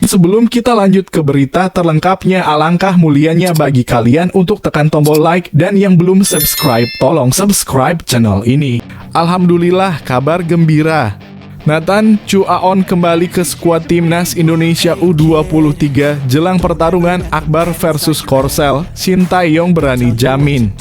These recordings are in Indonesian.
Sebelum kita lanjut ke berita terlengkapnya, alangkah mulianya bagi kalian untuk tekan tombol like, dan yang belum subscribe, tolong subscribe channel ini. Alhamdulillah, kabar gembira. Nathan Chuaon kembali ke skuad timnas Indonesia U23 jelang pertarungan Akbar versus Korsel. Shin Tae-yong berani jamin.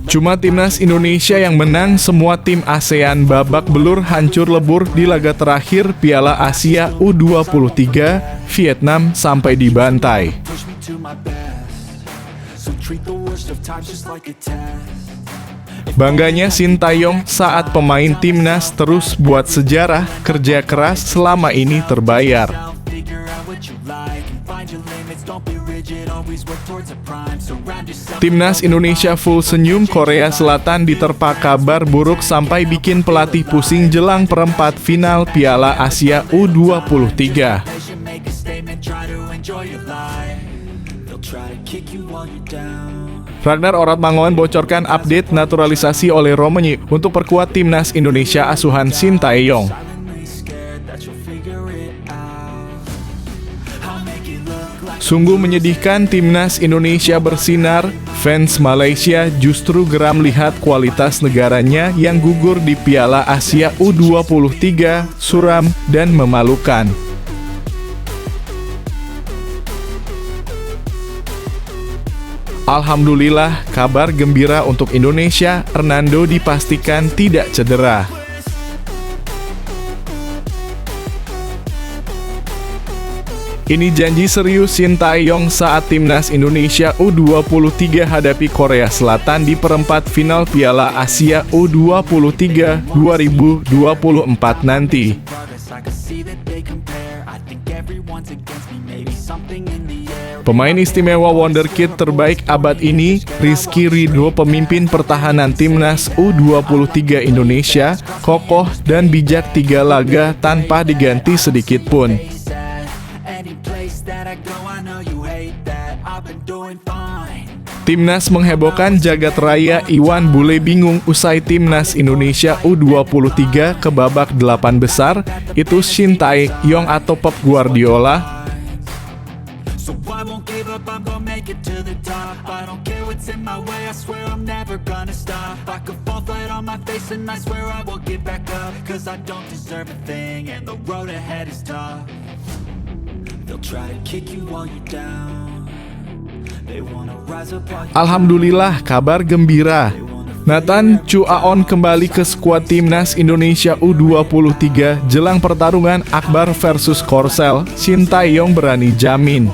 Cuma timnas Indonesia yang menang, semua tim ASEAN babak belur hancur lebur di laga terakhir Piala Asia U23 Vietnam sampai dibantai. Bangganya Shin Tae-yong saat pemain timnas terus buat sejarah, kerja keras selama ini terbayar. Timnas Indonesia full senyum, Korea Selatan diterpa kabar buruk sampai bikin pelatih pusing jelang perempat final Piala Asia U23. Ragnar Oratmangoen bocorkan update naturalisasi oleh Romenyi untuk perkuat timnas Indonesia asuhan Shin Tae-yong. Sungguh menyedihkan, timnas Indonesia bersinar, fans Malaysia justru geram lihat kualitas negaranya yang gugur di Piala Asia U23, suram dan memalukan. Alhamdulillah, kabar gembira untuk Indonesia, Hernando dipastikan tidak cedera. Ini janji serius Shin Tae-yong saat timnas Indonesia U23 hadapi Korea Selatan di perempat final Piala Asia U23 2024 nanti. Pemain istimewa wonderkid terbaik abad ini, Rizky Ridho, pemimpin pertahanan timnas U23 Indonesia, kokoh dan bijak 3 laga tanpa diganti sedikit pun. Timnas menghebohkan jagat raya, Iwan Bule bingung usai timnas Indonesia U23 ke babak 8 besar, itu Shin Tae-yong atau Pep Guardiola? Alhamdulillah, kabar gembira. Nathan Chuaon kembali ke skuad timnas Indonesia U23 jelang pertarungan Akbar versus Korsel. Shin Tae-yong berani jamin.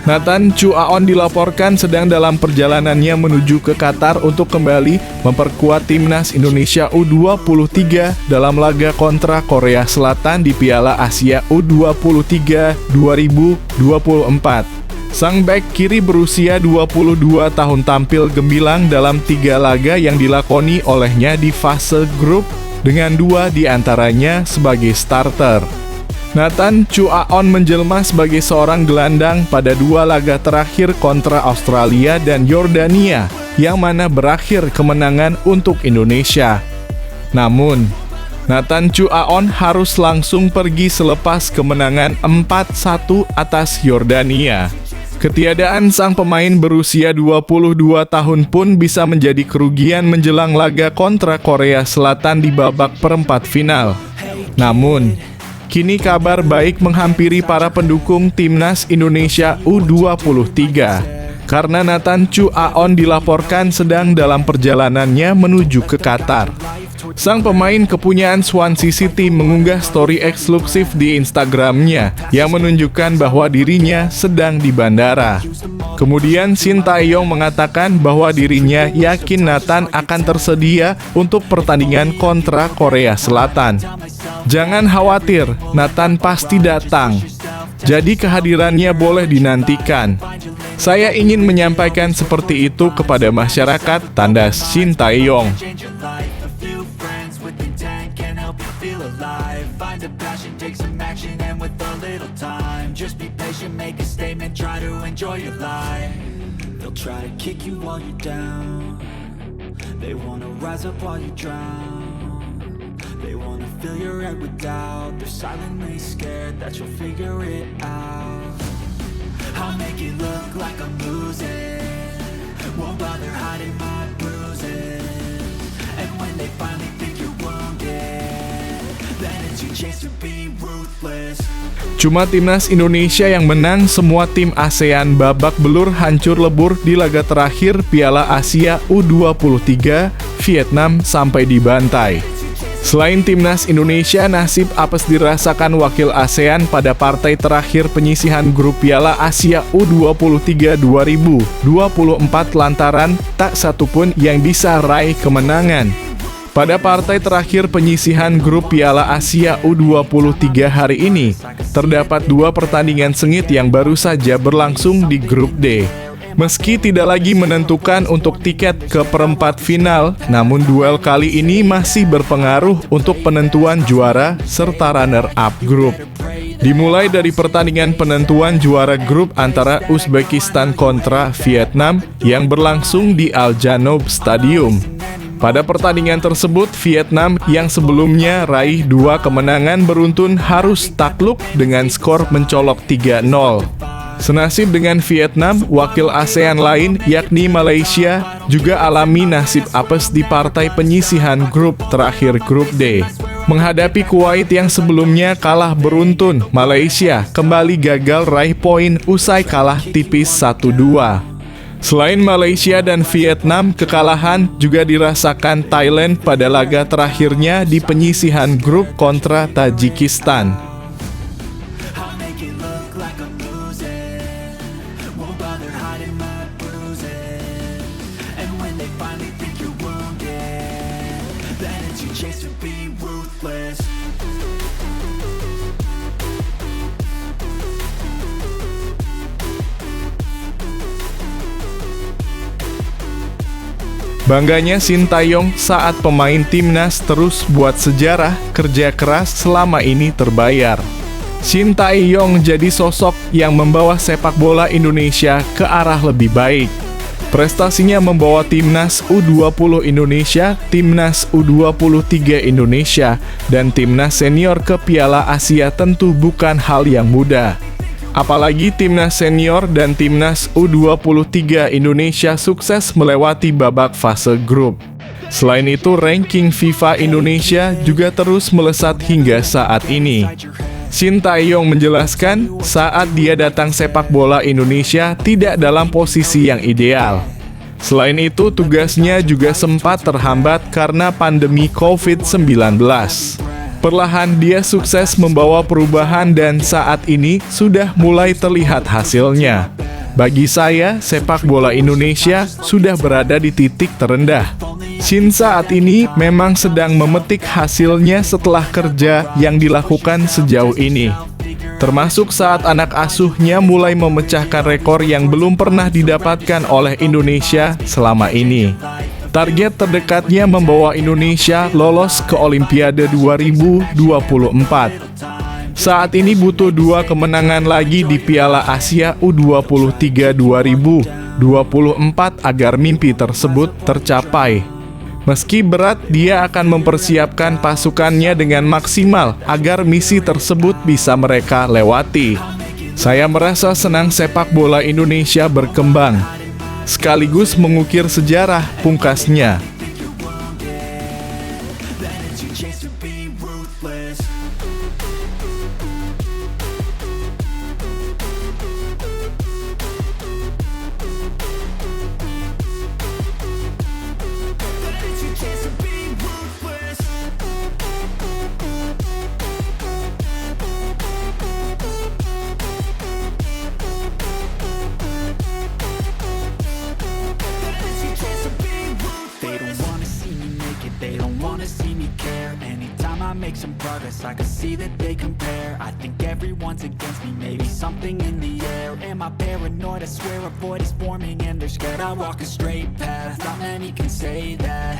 Nathan Chuaon dilaporkan sedang dalam perjalanannya menuju ke Qatar untuk kembali memperkuat timnas Indonesia U23 dalam laga kontra Korea Selatan di Piala Asia U23 2024. Sang bek kiri berusia 22 tahun tampil gemilang dalam 3 laga yang dilakoni olehnya di fase grup, dengan 2 diantaranya sebagai starter. Nathan Chuaon menjelma sebagai seorang gelandang pada 2 laga terakhir kontra Australia dan Yordania, yang mana berakhir kemenangan untuk Indonesia. Namun, Nathan Chuaon harus langsung pergi selepas kemenangan 4-1 atas Yordania. Ketiadaan sang pemain berusia 22 tahun pun bisa menjadi kerugian menjelang laga kontra Korea Selatan di babak perempat final. Namun, kini kabar baik menghampiri para pendukung timnas Indonesia U23, karena Nathan Chuaon dilaporkan sedang dalam perjalanannya menuju ke Qatar. Sang pemain kepunyaan Swansea City mengunggah story eksklusif di Instagramnya yang menunjukkan bahwa dirinya sedang di bandara. Kemudian Shin Tae-yong mengatakan bahwa dirinya yakin Nathan akan tersedia untuk pertandingan kontra Korea Selatan. Jangan khawatir, Nathan pasti datang. Jadi kehadirannya boleh dinantikan. Saya ingin menyampaikan seperti itu kepada masyarakat, tanda Shin Tae-yong. They wanna rise up while you drown. They wanna fill your head with doubt. They're silently scared that you'll figure it out. I'll make it look like I'm losing, won't bother hiding my bruises. And when they finally think you're wounded, then it's your chance to be ruthless. Cuma timnas Indonesia yang menang, semua tim ASEAN babak belur hancur lebur di laga terakhir Piala Asia U23 Vietnam sampai dibantai. Selain timnas Indonesia, nasib apes dirasakan wakil ASEAN pada partai terakhir penyisihan grup Piala Asia U23 2024 lantaran tak satupun yang bisa raih kemenangan. Pada partai terakhir penyisihan grup Piala Asia U23 hari ini, terdapat 2 pertandingan sengit yang baru saja berlangsung di grup D. Meski tidak lagi menentukan untuk tiket ke perempat final, namun duel kali ini masih berpengaruh untuk penentuan juara serta runner-up grup. Dimulai dari pertandingan penentuan juara grup antara Uzbekistan kontra Vietnam yang berlangsung di Al Janoub Stadium. Pada pertandingan tersebut, Vietnam yang sebelumnya raih 2 kemenangan beruntun harus takluk dengan skor mencolok 3-0. Senasib dengan Vietnam, wakil ASEAN lain yakni Malaysia juga alami nasib apes di partai penyisihan grup terakhir grup D. Menghadapi Kuwait yang sebelumnya kalah beruntun, Malaysia kembali gagal raih poin usai kalah tipis 1-2. Selain Malaysia dan Vietnam, kekalahan juga dirasakan Thailand pada laga terakhirnya di penyisihan grup kontra Tajikistan. Bangganya Sintayong saat pemain timnas terus buat sejarah, kerja keras selama ini terbayar. Sintayong jadi sosok yang membawa sepak bola Indonesia ke arah lebih baik. Prestasinya membawa timnas U20 Indonesia, timnas U23 Indonesia, dan timnas senior ke Piala Asia tentu bukan hal yang mudah. Apalagi timnas senior dan timnas U23 Indonesia sukses melewati babak fase grup. Selain itu, ranking FIFA Indonesia juga terus melesat hingga saat ini. Sintayong menjelaskan, saat dia datang sepak bola Indonesia tidak dalam posisi yang ideal. Selain itu, tugasnya juga sempat terhambat karena pandemi COVID-19. Perlahan dia sukses membawa perubahan dan saat ini sudah mulai terlihat hasilnya. Bagi saya, sepak bola Indonesia sudah berada di titik terendah. Shin saat ini memang sedang memetik hasilnya setelah kerja yang dilakukan sejauh ini. Termasuk saat anak asuhnya mulai memecahkan rekor yang belum pernah didapatkan oleh Indonesia selama ini. Target terdekatnya membawa Indonesia lolos ke Olimpiade 2024. Saat ini butuh 2 kemenangan lagi di Piala Asia U23 2024 agar mimpi tersebut tercapai. Meski berat, dia akan mempersiapkan pasukannya dengan maksimal agar misi tersebut bisa mereka lewati. Saya merasa senang sepak bola Indonesia berkembang, sekaligus mengukir sejarah, pungkasnya. Make some progress, I can see that they compare. I think everyone's against me, maybe something in the air. Am I paranoid? I swear a void is forming and they're scared I walk a straight path. Not many can say that.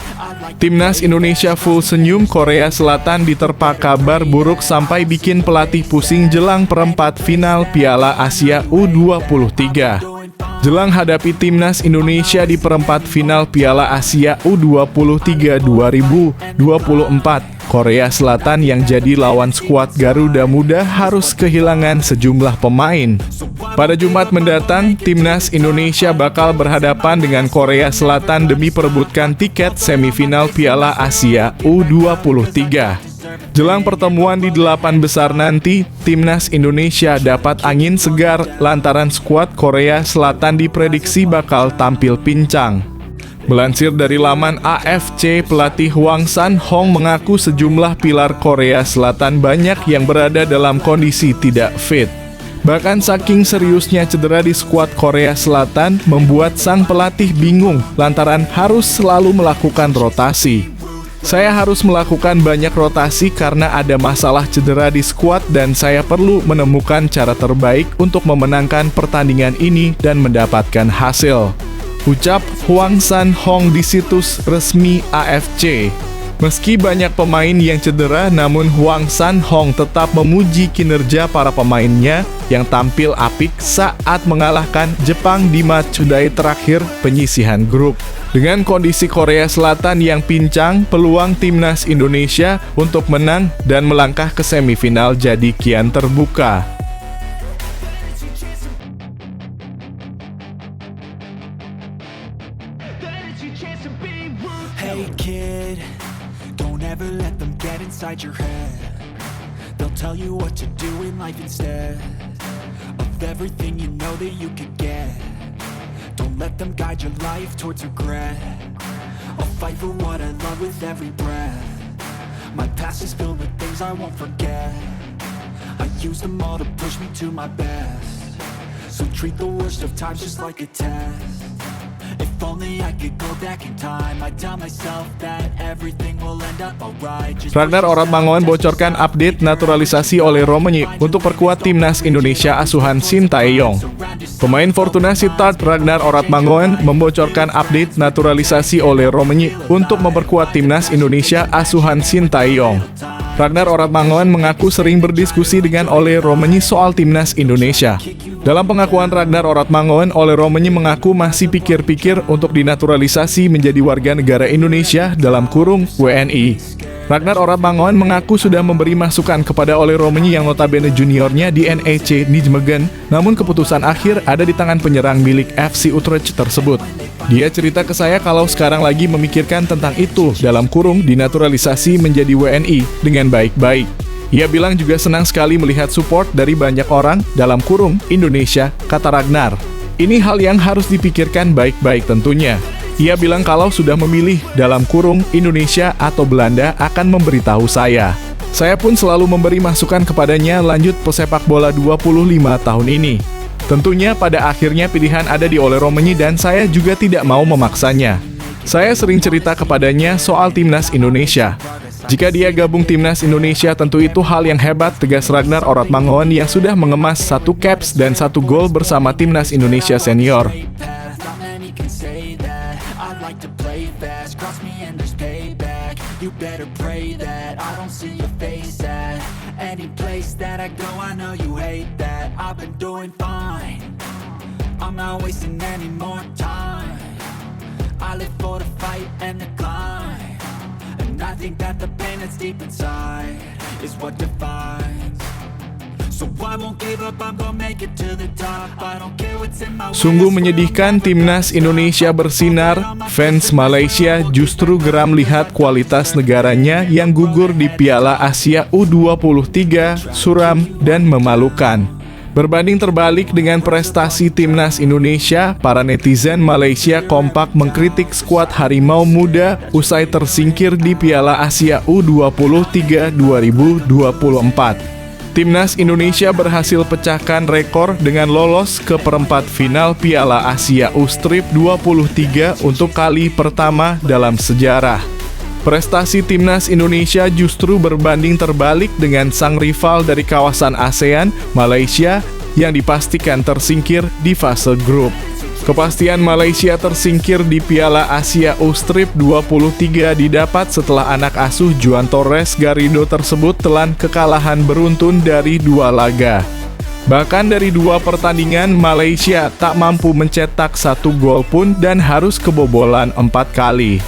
Timnas Indonesia full senyum, Korea Selatan diterpa kabar buruk sampai bikin pelatih pusing jelang perempat final Piala Asia U23. Jelang hadapi timnas Indonesia di perempat final Piala Asia U23 2024, Korea Selatan yang jadi lawan skuad Garuda Muda harus kehilangan sejumlah pemain. Pada Jumat mendatang, timnas Indonesia bakal berhadapan dengan Korea Selatan demi perebutkan tiket semifinal Piala Asia U23. Jelang pertemuan di 8 besar nanti, timnas Indonesia dapat angin segar lantaran skuad Korea Selatan diprediksi bakal tampil pincang. Melansir dari laman AFC, pelatih Hwang San-hong mengaku sejumlah pilar Korea Selatan banyak yang berada dalam kondisi tidak fit. Bahkan saking seriusnya cedera di skuad Korea Selatan membuat sang pelatih bingung lantaran harus selalu melakukan rotasi. Saya harus melakukan banyak rotasi karena ada masalah cedera di skuad dan saya perlu menemukan cara terbaik untuk memenangkan pertandingan ini dan mendapatkan hasil, ucap Hwang San-hong di situs resmi AFC. Meski banyak pemain yang cedera, namun Hwang San-hong tetap memuji kinerja para pemainnya yang tampil apik saat mengalahkan Jepang di matchday terakhir penyisihan grup. Dengan kondisi Korea Selatan yang pincang, peluang timnas Indonesia untuk menang dan melangkah ke semifinal jadi kian terbuka. Hey kid, don't ever let them get inside your head. They'll tell you what to do in life instead of everything you know that you could get. Don't let them guide your life towards regret. I'll fight for what I love with every breath. My past is filled with things I won't forget. I use them all to push me to my best. So treat the worst of times just like a test. If only I could go back in time, I'd tell myself that everything will end up alright. Ragnar Oratmangoen bocorkan update naturalisasi oleh Romani untuk perkuat timnas Indonesia asuhan Shin Tae-yong. Pemain Fortuna Sittard Ragnar Oratmangoen membocorkan update naturalisasi oleh Romani untuk memperkuat timnas Indonesia asuhan Shin Tae-yong. Ragnar Oratmangoen mengaku sering berdiskusi dengan Ole Romani soal timnas Indonesia. Dalam pengakuan Ragnar Oratmangoen, Ole Romani mengaku masih pikir-pikir untuk dinaturalisasi menjadi warga negara Indonesia dalam kurung WNI. Ragnar Oratmangoen mengaku sudah memberi masukan kepada Ole Romani yang notabene juniornya di NEC Nijmegen, namun keputusan akhir ada di tangan penyerang milik FC Utrecht tersebut. Dia cerita ke saya kalau sekarang lagi memikirkan tentang itu dalam kurung dinaturalisasi menjadi WNI dengan baik-baik. Ia bilang juga senang sekali melihat support dari banyak orang dalam kurung Indonesia, kata Ragnar. Ini hal yang harus dipikirkan baik-baik tentunya. Ia bilang kalau sudah memilih dalam kurung Indonesia atau Belanda akan memberitahu saya. Saya pun selalu memberi masukan kepadanya, lanjut pesepak bola 25 tahun ini. Tentunya pada akhirnya pilihan ada di Ole Romani dan saya juga tidak mau memaksanya. Saya sering cerita kepadanya soal timnas Indonesia. Jika dia gabung timnas Indonesia tentu itu hal yang hebat, tegas Ragnar Oratmangoen yang sudah mengemas 1 caps dan 1 gol bersama timnas Indonesia senior. You better pray that I don't see your face at any place that I go. I know you hate that. I've been doing fine. I'm not wasting any more time. I live for the fight and the climb, and I think that the pain that's deep inside is what defines. So I won't give up, I'm gonna make it to the top. I don't care what's in my way. Sungguh menyedihkan timnas Indonesia bersinar, fans Malaysia justru geram lihat kualitas negaranya yang gugur di Piala Asia U23, suram dan memalukan. Berbanding terbalik dengan prestasi timnas Indonesia, para netizen Malaysia kompak mengkritik skuad Harimau Muda usai tersingkir di Piala Asia U23 2024. Timnas Indonesia berhasil pecahkan rekor dengan lolos ke perempat final Piala Asia U-Strip 23 untuk kali pertama dalam sejarah. Prestasi timnas Indonesia justru berbanding terbalik dengan sang rival dari kawasan ASEAN, Malaysia, yang dipastikan tersingkir di fase grup. Kepastian Malaysia tersingkir di Piala Asia U-Strip 23 didapat setelah anak asuh Juan Torres Garrido tersebut telan kekalahan beruntun dari 2 laga. Bahkan dari 2 pertandingan, Malaysia tak mampu mencetak 1 gol pun dan harus kebobolan 4 kali.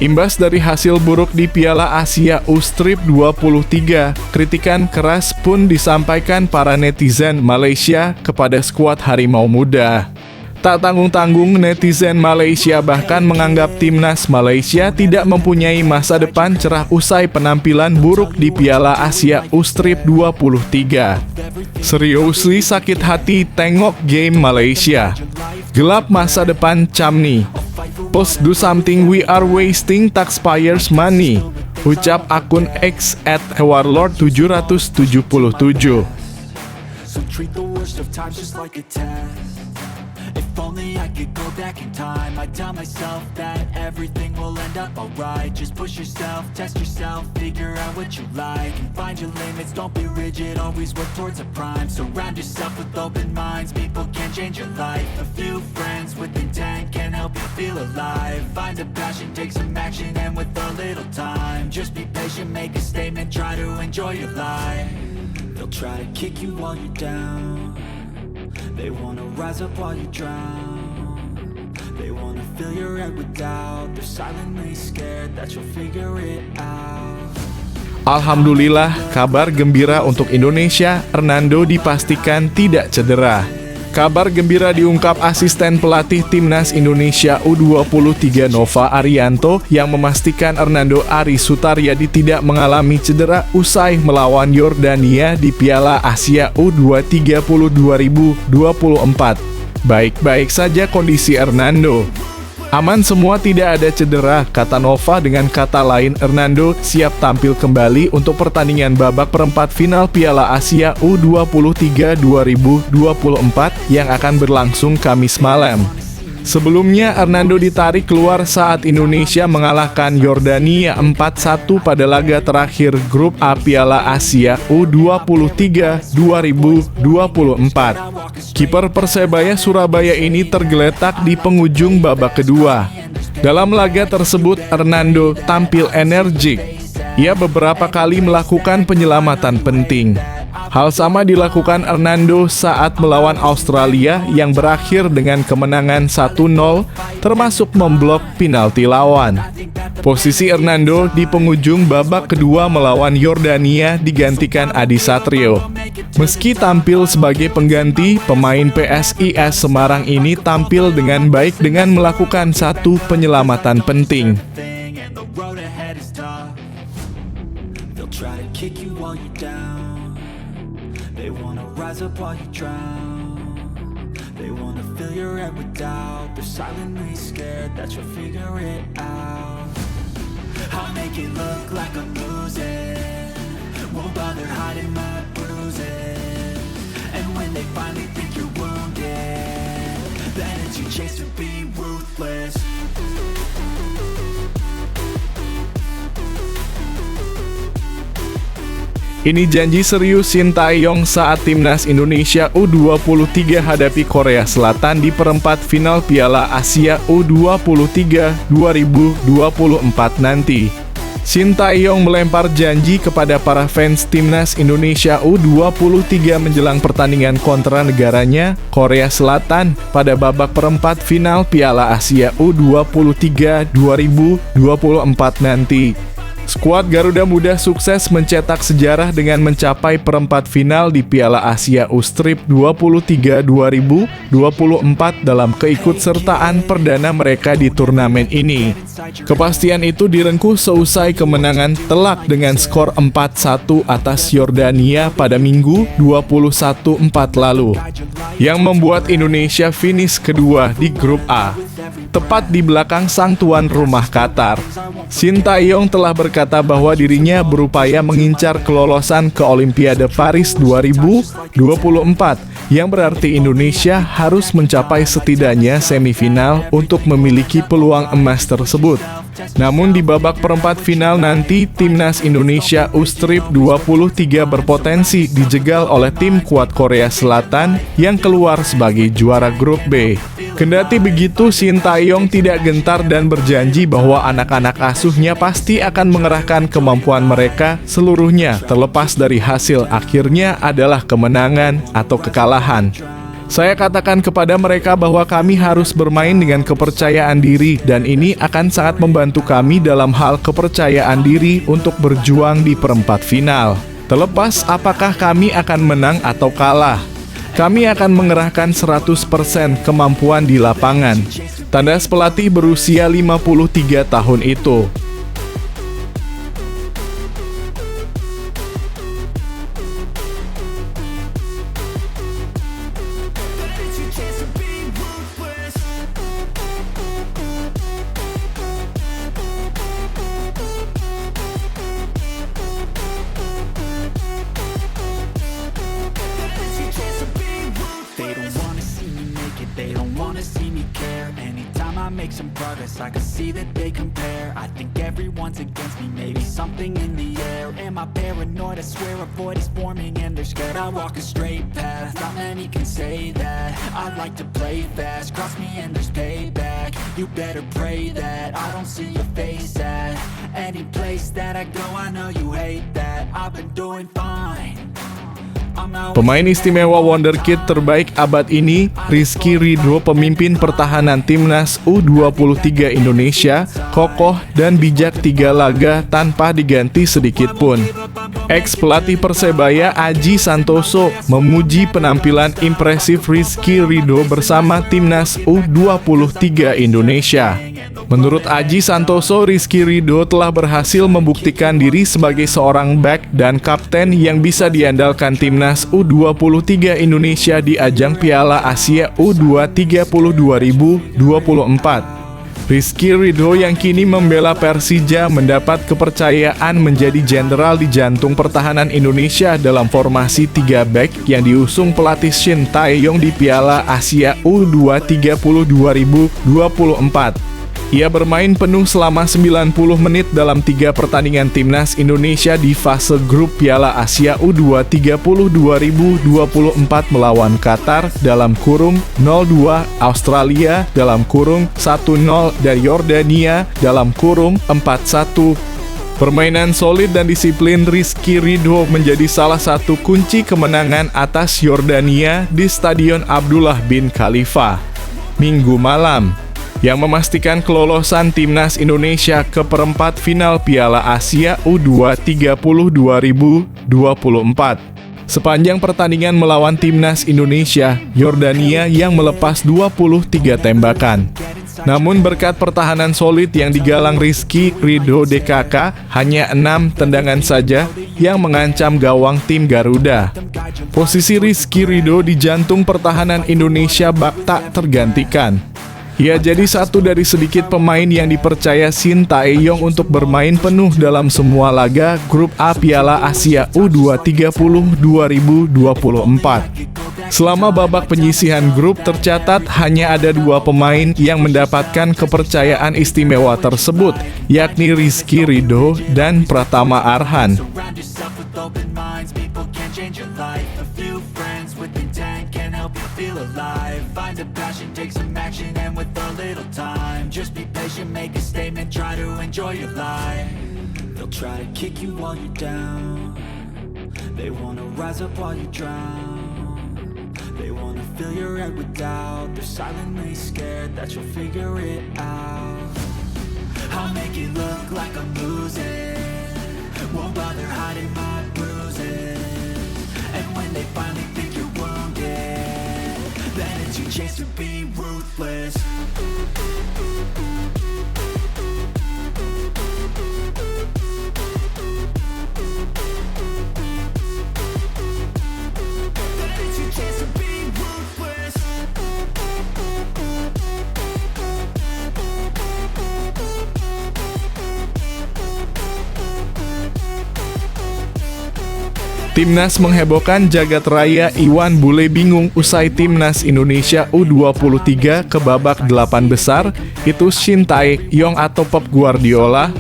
Imbas dari hasil buruk di Piala Asia U-Strip 23, kritikan keras pun disampaikan para netizen Malaysia kepada skuad Harimau Muda. Tak tanggung-tanggung, netizen Malaysia bahkan menganggap timnas Malaysia tidak mempunyai masa depan cerah usai penampilan buruk di Piala Asia U-Strip 23. Seriously sakit hati tengok game Malaysia. Gelap masa depan Chamni. Post do something, we are wasting taxpayers money. Ucap akun X @warlord777. So treat the worst of times just like a test. If only I could go back in time, I'd tell myself that everything will end up alright. Just push yourself, test yourself, figure out what you like, and find your limits, don't be rigid, always work towards a prime. Surround yourself with open minds, people can change your life. A few friends with intent can help you feel alive. Find a passion, take some action, and with a little time, just be patient, make a statement, try to enjoy your life. They'll try to kick you while you're down. They wanna rise up while you drown. They wanna fill your head with doubt. They're silently scared that you'll figure it out. Alhamdulillah, kabar gembira untuk Indonesia, Hernando dipastikan tidak cedera. Kabar gembira diungkap asisten pelatih Timnas Indonesia U23 Nova Arianto yang memastikan Hernando Ari Sutaryadi tidak mengalami cedera usai melawan Yordania di Piala Asia U23 2024. Baik-baik saja kondisi Hernando. Aman semua, tidak ada cedera, kata Nova. Dengan kata lain, Hernando siap tampil kembali untuk pertandingan babak perempat final Piala Asia U23 2024 yang akan berlangsung Kamis malam. Sebelumnya, Hernando ditarik keluar saat Indonesia mengalahkan Yordania 4-1 pada laga terakhir grup A Piala Asia U23 2024. Kiper Persebaya Surabaya ini tergeletak di penghujung babak kedua. Dalam laga tersebut, Hernando tampil energik. Ia beberapa kali melakukan penyelamatan penting. Hal sama dilakukan Hernando saat melawan Australia yang berakhir dengan kemenangan 1-0, termasuk memblok penalti lawan. Posisi Hernando di penghujung babak kedua melawan Yordania digantikan Adi Satrio. Meski tampil sebagai pengganti, pemain PSIS Semarang ini tampil dengan baik dengan melakukan satu penyelamatan penting. They wanna rise up while you drown. They wanna fill your head with doubt. They're silently scared that you'll figure it out. I'll make it look like I'm losing. Won't bother hiding my bruises. And when they finally think you're wounded, then it's your chance to be ruthless. Ini janji serius Shin Tae-yong saat Timnas Indonesia U23 hadapi Korea Selatan di perempat final Piala Asia U23 2024 nanti. Shin Tae-yong melempar janji kepada para fans Timnas Indonesia U23 menjelang pertandingan kontra negaranya, Korea Selatan, pada babak perempat final Piala Asia U23 2024 nanti. Skuad Garuda Muda sukses mencetak sejarah dengan mencapai perempat final di Piala Asia U-Strip 23 2024 dalam keikutsertaan perdana mereka di turnamen ini. Kepastian itu direngkuh seusai kemenangan telak dengan skor 4-1 atas Yordania pada Minggu 21-4 lalu, yang membuat Indonesia finish kedua di grup A, tepat di belakang sang tuan rumah Qatar. Shin Tae-yong telah berkata bahwa dirinya berupaya mengincar kelolosan ke Olimpiade Paris 2024, yang berarti Indonesia harus mencapai setidaknya semifinal untuk memiliki peluang emas tersebut. Namun di babak perempat final nanti, Timnas Indonesia U-Strip 23 berpotensi dijegal oleh tim kuat Korea Selatan yang keluar sebagai juara grup B. Kendati begitu, Shin Tae-yong tidak gentar dan berjanji bahwa anak-anak asuhnya pasti akan mengerahkan kemampuan mereka seluruhnya, terlepas dari hasil akhirnya adalah kemenangan atau kekalahan. Saya katakan kepada mereka bahwa kami harus bermain dengan kepercayaan diri dan ini akan sangat membantu kami dalam hal kepercayaan diri untuk berjuang di perempat final. Terlepas apakah kami akan menang atau kalah, kami akan mengerahkan 100% kemampuan di lapangan. Tandas pelatih berusia 53 tahun itu. They don't wanna see me care. Anytime I make some progress, I can see that they compare. I think everyone's against me, maybe something in the air. Am I paranoid? I swear a void is forming and they're scared. I walk a straight path, not many can say that. I like to play fast, cross me and there's payback. You better pray that I don't see your face at any place that I go. I know you hate that. I've been doing fine. Pemain istimewa wonderkid terbaik abad ini, Rizky Ridho, pemimpin pertahanan timnas U23 Indonesia, kokoh dan bijak 3 laga tanpa diganti sedikit pun. Ex-pelatih Persebaya Aji Santoso memuji penampilan impresif Rizky Ridho bersama timnas U23 Indonesia. Menurut Aji Santoso, Rizky Ridho telah berhasil membuktikan diri sebagai seorang back dan kapten yang bisa diandalkan timnas U23 Indonesia di ajang Piala Asia U23 2024. Rizky Ridho yang kini membela Persija mendapat kepercayaan menjadi jenderal di jantung pertahanan Indonesia dalam formasi 3 back yang diusung pelatih Shin Tae-yong di Piala Asia U23 2024. Ia bermain penuh selama 90 menit dalam 3 pertandingan timnas Indonesia di fase grup Piala Asia U23 2024 melawan Qatar dalam kurung 0-2, Australia dalam kurung 1-0, dan Yordania dalam kurung 4-1. Permainan solid dan disiplin Rizky Ridho menjadi salah satu kunci kemenangan atas Yordania di Stadion Abdullah bin Khalifa Minggu malam, yang memastikan kelolosan timnas Indonesia ke perempat final Piala Asia U23 2024. Sepanjang pertandingan melawan timnas Indonesia, Yordania yang melepas 23 tembakan. Namun berkat pertahanan solid yang digalang Rizky Ridho DKK, hanya 6 tendangan saja yang mengancam gawang tim Garuda. Posisi Rizky Ridho di jantung pertahanan Indonesia bak tak tergantikan. Ia jadi satu dari sedikit pemain yang dipercaya Shin Tae-yong untuk bermain penuh dalam semua laga grup A Piala Asia U23 2024. Selama babak penyisihan grup tercatat hanya ada 2 pemain yang mendapatkan kepercayaan istimewa tersebut, yakni Rizky Ridho dan Pratama Arhan. Find a passion, take some action, and with a little time, just be patient, make a statement, try to enjoy your life. They'll try to kick you while you're down. They wanna rise up while you drown. They wanna fill your head with doubt. They're silently scared that you'll figure it out. I'll make it look like I'm losing. Won't bother hiding my bruises. And when they finally think you're wounded, then it's your chance to be ruthless. Then it's your chance to be ruthless. Timnas menghebohkan jagat raya. Iwan Bule bingung usai Timnas Indonesia U23 ke babak 8 besar. Itu Shin Tae-yong atau Pep Guardiola?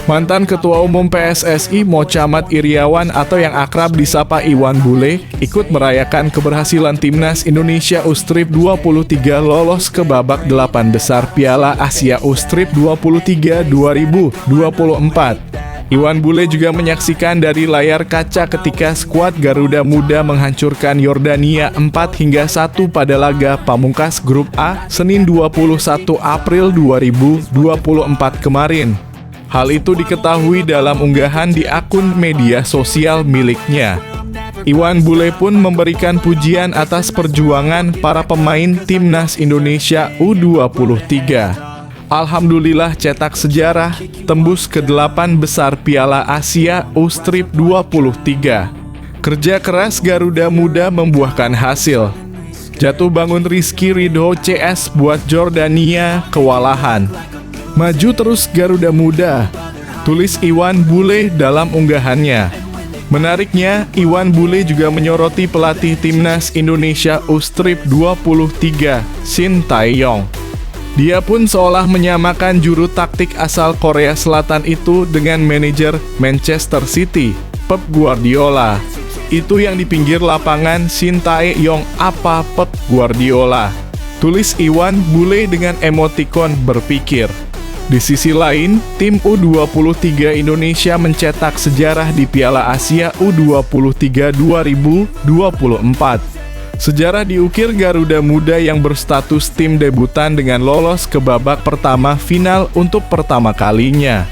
Mantan Ketua Umum PSSI Mochammad Iryawan atau yang akrab disapa Iwan Bule ikut merayakan keberhasilan Timnas Indonesia U23 lolos ke babak 8 besar Piala Asia U23 2024. Iwan Bule juga menyaksikan dari layar kaca ketika skuad Garuda Muda menghancurkan Yordania 4-1 pada laga pamungkas Grup A Senin 21 April 2024 kemarin. Hal itu diketahui dalam unggahan di akun media sosial miliknya. Iwan Bule pun memberikan pujian atas perjuangan para pemain Timnas Indonesia U23. Alhamdulillah cetak sejarah, tembus ke 8 besar Piala Asia U23. Kerja keras Garuda Muda membuahkan hasil. Jatuh bangun Rizky Ridho CS buat Jordania kewalahan. Maju terus Garuda Muda, tulis Iwan Bule dalam unggahannya. Menariknya, Iwan Bule juga menyoroti pelatih Timnas Indonesia U23, Shin Tae-yong. Dia pun seolah menyamakan juru taktik asal Korea Selatan itu dengan manajer Manchester City, Pep Guardiola. Itu yang di pinggir lapangan Shin Tae-yong apa Pep Guardiola, tulis Iwan Bule dengan emotikon berpikir. Di sisi lain, tim U23 Indonesia mencetak sejarah di Piala Asia U23 2024. Sejarah diukir Garuda Muda yang berstatus tim debutan dengan lolos ke babak pertama final untuk pertama kalinya.